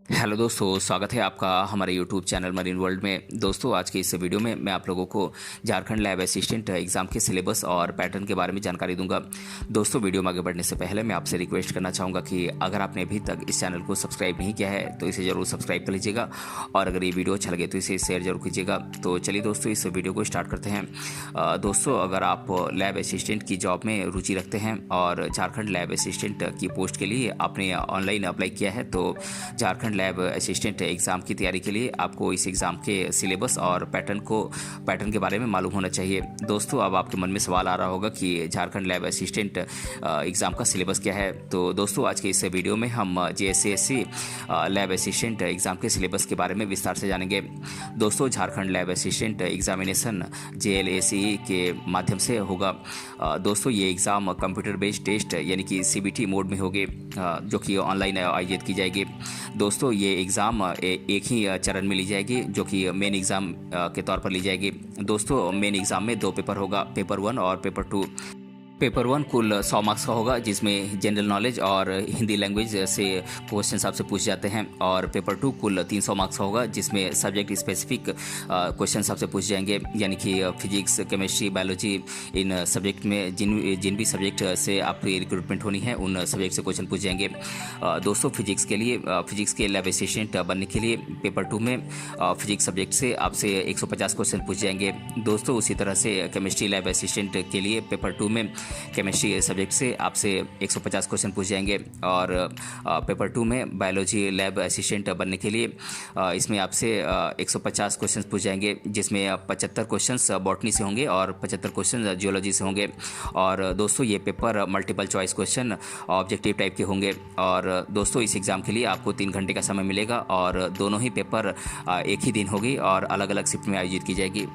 Hello दोस्तों, स्वागत है आपका हमारे यूट्यूब चैनल मरीन वर्ल्ड में। दोस्तों, आज के इस वीडियो में मैं आप लोगों को झारखंड लैब असिस्टेंट एग्ज़ाम के सिलेबस और पैटर्न के बारे में जानकारी दूंगा। दोस्तों, वीडियो में आगे बढ़ने से पहले मैं आपसे रिक्वेस्ट करना चाहूँगा कि अगर आपने अभी तक इस चैनल को सब्सक्राइब नहीं किया है तो इसे ज़रूर सब्सक्राइब कर लीजिएगा, और अगर ये वीडियो अच्छा लगे तो इसे शेयर जरूर कीजिएगा। तो चलिए दोस्तों, इस वीडियो को स्टार्ट करते हैं। दोस्तों, अगर आप लैब असिस्टेंट की जॉब में रुचि रखते हैं और झारखंड लैब असिस्टेंट की पोस्ट के लिए आपने ऑनलाइन अप्लाई किया है तो झारखंड लैब असिस्टेंट एग्ज़ाम की तैयारी के लिए आपको इस एग्ज़ाम के सिलेबस और पैटर्न के बारे में मालूम होना चाहिए। दोस्तों, अब आपके मन में सवाल आ रहा होगा कि झारखंड लैब असिस्टेंट एग्ज़ाम का सिलेबस क्या है। तो दोस्तों, आज के इस वीडियो में हम JSC लैब असिस्टेंट एग्ज़ाम के सिलेबस के बारे में विस्तार से जानेंगे। दोस्तों, Jharkhand lab assistant examination JLACE के माध्यम से होगा। दोस्तों, ये एग्ज़ाम कंप्यूटर बेस्ड टेस्ट यानी कि CBT मोड में होगी, जो कि ऑनलाइन आयोजित की जाएगी। दोस्तों, ये एग्ज़ाम एक ही चरण में ली जाएगी, जो कि मेन एग्ज़ाम के तौर पर ली जाएगी। दोस्तों, मेन एग्ज़ाम में 2 पेपर होगा, पेपर 1 और पेपर 2। पेपर 1 कुल 100 मार्क्स का होगा, जिसमें जनरल नॉलेज और हिंदी लैंग्वेज से क्वेश्चन आपसे पूछ जाते हैं। और पेपर 2 कुल 300 मार्क्स का होगा, जिसमें सब्जेक्ट स्पेसिफिक क्वेश्चन आपसे पूछ जाएंगे, यानी कि फिजिक्स, केमिस्ट्री, बायोलॉजी, इन सब्जेक्ट में जिन भी सब्जेक्ट से आपकी रिक्रूटमेंट होनी है उन सब्जेक्ट से क्वेश्चन पूछ जाएंगे। दोस्तों, फिजिक्स के लैब असिस्टेंट बनने के लिए पेपर 2 में फिजिक्स सब्जेक्ट से आपसे 150 क्वेश्चन पूछ जाएंगे। दोस्तों, उसी तरह से केमिस्ट्री लैब असिस्टेंट के लिए पेपर 2 में केमिस्ट्री सब्जेक्ट से आपसे 150 क्वेश्चन पूछ जाएंगे। और पेपर 2 में बायोलॉजी लैब असिस्टेंट बनने के लिए इसमें आपसे 150 क्वेश्चन पूछ जाएंगे, जिसमें 75 क्वेश्चन बॉटनी से होंगे और 75 क्वेश्चन जियोलॉजी से होंगे। और दोस्तों, ये paper multiple choice question objective type के होंगे। और दोस्तों, इस एग्ज़ाम के लिए आपको 3 घंटे का समय मिलेगा, और दोनों ही पेपर एक ही दिन होगी और अलग अलग शिफ्ट में आयोजित की जाएगी।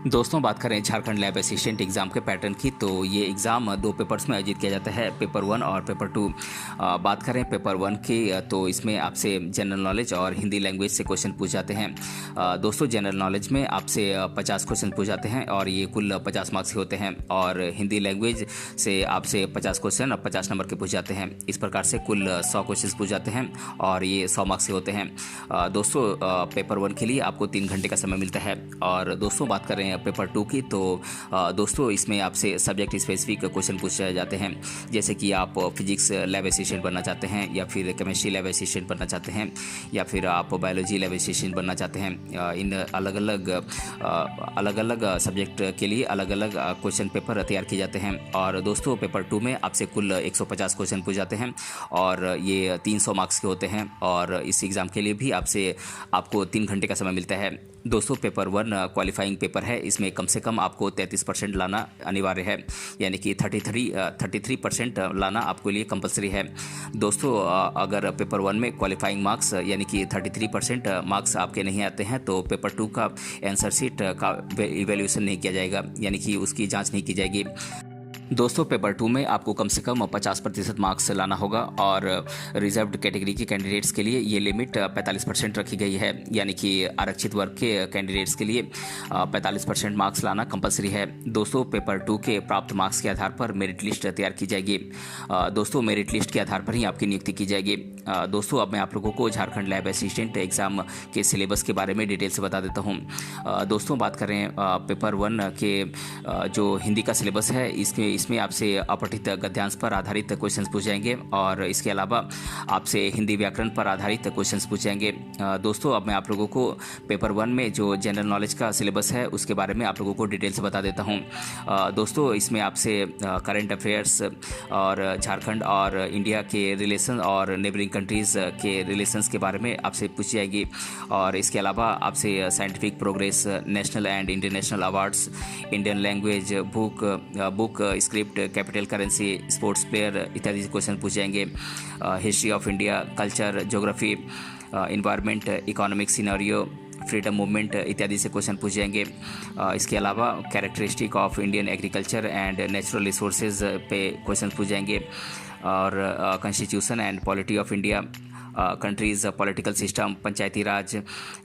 दोस्तों, बात करें झारखंड लैब असिस्टेंट एग्ज़ाम के पैटर्न की, तो ये एग्ज़ाम 2 पेपर्स में आयोजित किया जाता है, पेपर 1 और पेपर 2। बात करें पेपर 1 की, तो इसमें आपसे जनरल नॉलेज और हिंदी लैंग्वेज से क्वेश्चन पूछ जाते हैं। दोस्तों, जनरल नॉलेज में आपसे 50 क्वेश्चन पूछ जाते हैं और ये कुल 50 मार्क्स के होते हैं। और हिंदी लैंग्वेज से आपसे 50 क्वेश्चन और 50 नंबर के पूछ जाते हैं। इस प्रकार से कुल 100 क्वेश्चन पूछ जाते हैं और ये 100 मार्क्स के होते हैं। दोस्तों, पेपर 1 के लिए आपको 3 घंटे का समय मिलता है। और दोस्तों, बात करें पेपर 2 की, तो दोस्तों, इसमें आपसे सब्जेक्ट स्पेसिफिक क्वेश्चन पूछे जाते हैं, जैसे कि आप फिजिक्स लैब असिस्टेंट बनना चाहते हैं, या फिर केमिस्ट्री लैब असिस्टेंट बनना चाहते हैं, या फिर आप बायोलॉजी लैब असिस्टेंट बनना चाहते हैं। इन अलग अलग सब्जेक्ट के लिए अलग अलग क्वेश्चन पेपर तैयार किए जाते हैं। और दोस्तों, पेपर 2 में आपसे कुल 150 क्वेश्चन पूछ जाते हैं और ये 300 मार्क्स के होते हैं। और इस एग्ज़ाम के लिए भी आपको 3 घंटे का समय मिलता है। दोस्तों, पेपर 1 क्वालिफाइंग पेपर है, इसमें कम से कम आपको 33% लाना अनिवार्य है, यानी कि 33% लाना आपके लिए कंपलसरी है। दोस्तों, अगर पेपर 1 में क्वालिफाइंग मार्क्स यानी कि 33% मार्क्स आपके नहीं आते हैं तो पेपर 2 का आंसर शीट का इवैल्यूएशन नहीं किया जाएगा, यानी कि उसकी जांच नहीं की जाएगी। दोस्तों, पेपर 2 में आपको कम से कम 50% मार्क्स लाना होगा, और रिजर्व्ड कैटेगरी के कैंडिडेट्स के लिए ये लिमिट 45% रखी गई है, यानी कि आरक्षित वर्ग के कैंडिडेट्स के लिए 45% मार्क्स लाना कंपलसरी है। दोस्तों, पेपर 2 के प्राप्त मार्क्स के आधार पर मेरिट लिस्ट तैयार की जाएगी। दोस्तों, मेरिट लिस्ट के आधार पर ही आपकी नियुक्ति की जाएगी। दोस्तों, अब मैं आप लोगों को झारखंड लैब असिस्टेंट एग्ज़ाम के सिलेबस के बारे में डिटेल से बता देता हूँ। दोस्तों, बात करें पेपर 1 के जो हिंदी का सिलेबस है, इसमें आपसे अपठित गद्यांश पर आधारित क्वेश्चंस पूछ जाएंगे, और इसके अलावा आपसे हिंदी व्याकरण पर आधारित क्वेश्चंस पूछ जाएंगे। दोस्तों, अब मैं आप लोगों को पेपर 1 में जो जनरल नॉलेज का सिलेबस है उसके बारे में आप लोगों को डिटेल से बता देता हूँ। दोस्तों, इसमें आपसे करंट अफेयर्स और झारखंड और इंडिया के रिलेशन और नेबरिंग कंट्रीज़ के रिलेशंस के बारे में आपसे पूछी जाएगी। और इसके अलावा आपसे scientific progress, national and international awards, Indian language, book script, capital currency, sports player इत्यादि क्वेश्चन पूछ जाएंगे। History of India, culture, geography, environment, economic scenario, freedom movement इत्यादि से क्वेश्चन पूछ जाएंगे। इसके अलावा characteristic of Indian agriculture and natural resources पे क्वेश्चन पूछ जाएंगे। और constitution and polity of India, countries, political system, Panchayati Raj,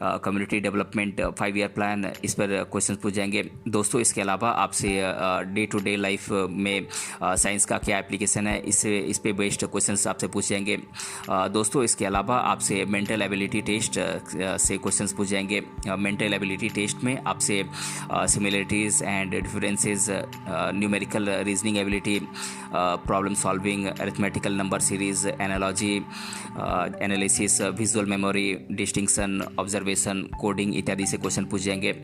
community development, 5 year plan, इस पर क्वेश्चन पूछ जाएंगे। दोस्तों इसके अलावा आपसे डे टू डे लाइफ में साइंस का क्या एप्लीकेशन है, इस पे बेस्ड क्वेश्चंस आपसे पूछ जाएंगे। दोस्तों इसके अलावा आपसे मेंटल एबिलिटी टेस्ट से क्वेश्चंस पूछ जाएंगे। मेंटल एबिलिटी टेस्ट में आपसे similarities and differences, numerical reasoning ability, problem solving, arithmetical number series, analogy, analysis, visual memory, distinction, observation, coding इत्यादि से क्वेश्चन पूछ जाएंगे।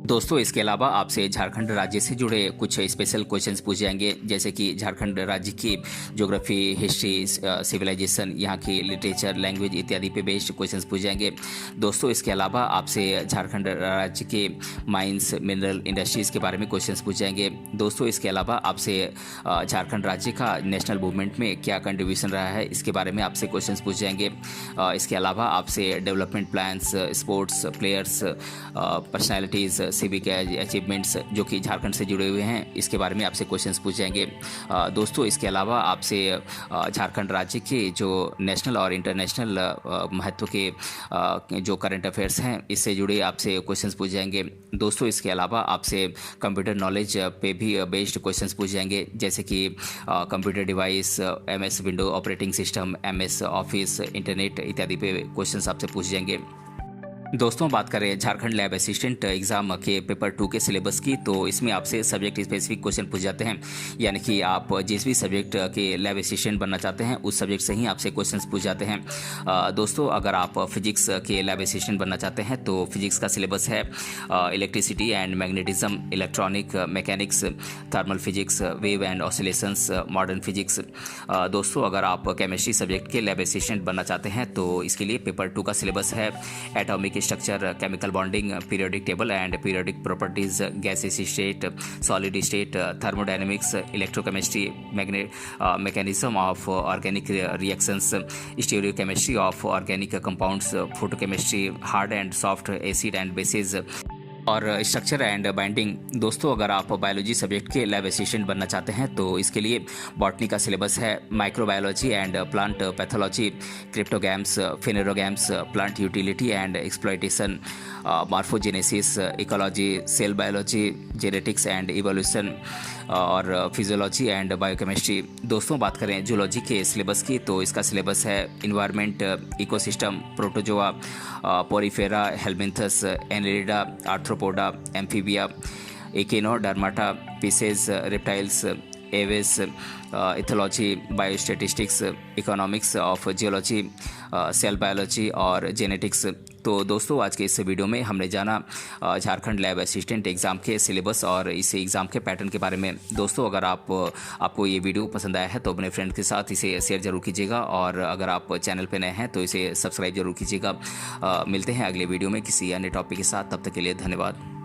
दोस्तों इसके अलावा आपसे झारखंड राज्य से जुड़े कुछ स्पेशल क्वेश्चंस पूछ जाएंगे, जैसे कि झारखंड राज्य की ज्योग्राफी, हिस्ट्री, सिविलाइजेशन, यहाँ की लिटरेचर, लैंग्वेज इत्यादि पे बेस्ड क्वेश्चंस पूछ जाएंगे। दोस्तों इसके अलावा आपसे झारखंड राज्य के माइंस, मिनरल इंडस्ट्रीज़ के बारे में क्वेश्चंस पूछ जाएंगे। दोस्तों इसके अलावा आपसे झारखंड राज्य का नेशनल मूवमेंट में क्या कंट्रीब्यूशन रहा है, इसके बारे में आपसे क्वेश्चंस पूछ जाएंगे। इसके अलावा आपसे development plans, sports players, personalities, civic achievements जो कि झारखंड से जुड़े हुए हैं, इसके बारे में आपसे क्वेश्चंस पूछ जाएंगे। दोस्तों इसके अलावा आपसे झारखंड राज्य के जो नेशनल और इंटरनेशनल महत्व के जो करंट अफेयर्स हैं, इससे जुड़े आपसे क्वेश्चंस पूछ जाएंगे। दोस्तों इसके अलावा आपसे कंप्यूटर नॉलेज पे भी बेस्ड क्वेश्चंस पूछ जाएंगे, जैसे कि computer device, MS window operating system, MS office, internet इत्यादि पे क्वेश्चंस आपसे पूछ जाएंगे। दोस्तों बात करें झारखंड लैब असिस्टेंट एग्ज़ाम के पेपर 2 के सिलेबस की, तो इसमें आपसे सब्जेक्ट स्पेसिफिक क्वेश्चन पूछ जाते हैं, यानी कि आप जिस भी सब्जेक्ट के लैब असिस्टेंट बनना चाहते हैं उस सब्जेक्ट से ही आपसे क्वेश्चंस पूछ जाते हैं। दोस्तों अगर आप फिजिक्स के लैब असिस्टेंट बनना चाहते हैं तो फिजिक्स का सिलेबस है electricity and magnetism, electronic mechanics, thermal physics, wave and oscillations, modern physics. दोस्तों अगर आप केमिस्ट्री सब्जेक्ट के लैब असिस्टेंट बनना चाहते हैं तो इसके लिए पेपर 2 का सिलेबस है atomic structure, chemical bonding, periodic table and periodic properties, gases state, solid state, thermodynamics, electrochemistry, mechanism of organic reactions, stereochemistry of organic compounds, photochemistry, hard and soft acid and bases और structure and binding. दोस्तों अगर आप biology subject के lab assistant बनना चाहते हैं तो इसके लिए बॉटनी का सिलेबस है microbiology and plant pathology, cryptogams, phanerogams, plant utility and exploitation, morphogenesis, ecology, cell biology, genetics and evolution और फिजियोलॉजी एंड बायोकेमिस्ट्री। दोस्तों बात करें जूलॉजी के सिलेबस की, तो इसका सिलेबस है environment, ecosystem, protozoa, porifera, helminthes, annelida, arthropoda, amphibia, echinodermata, pisces, reptiles, aves, ethology, biostatistics, economics of geology, cell biology और जेनेटिक्स। तो दोस्तों आज के इस वीडियो में हमने जाना झारखंड लैब असिस्टेंट एग्ज़ाम के सिलेबस और इस एग्ज़ाम के पैटर्न के बारे में। दोस्तों अगर आपको ये वीडियो पसंद आया है तो अपने फ्रेंड के साथ इसे शेयर जरूर कीजिएगा, और अगर आप चैनल पे नए हैं तो इसे सब्सक्राइब जरूर कीजिएगा। मिलते हैं अगले वीडियो में किसी अन्य टॉपिक के साथ, तब तक के लिए धन्यवाद।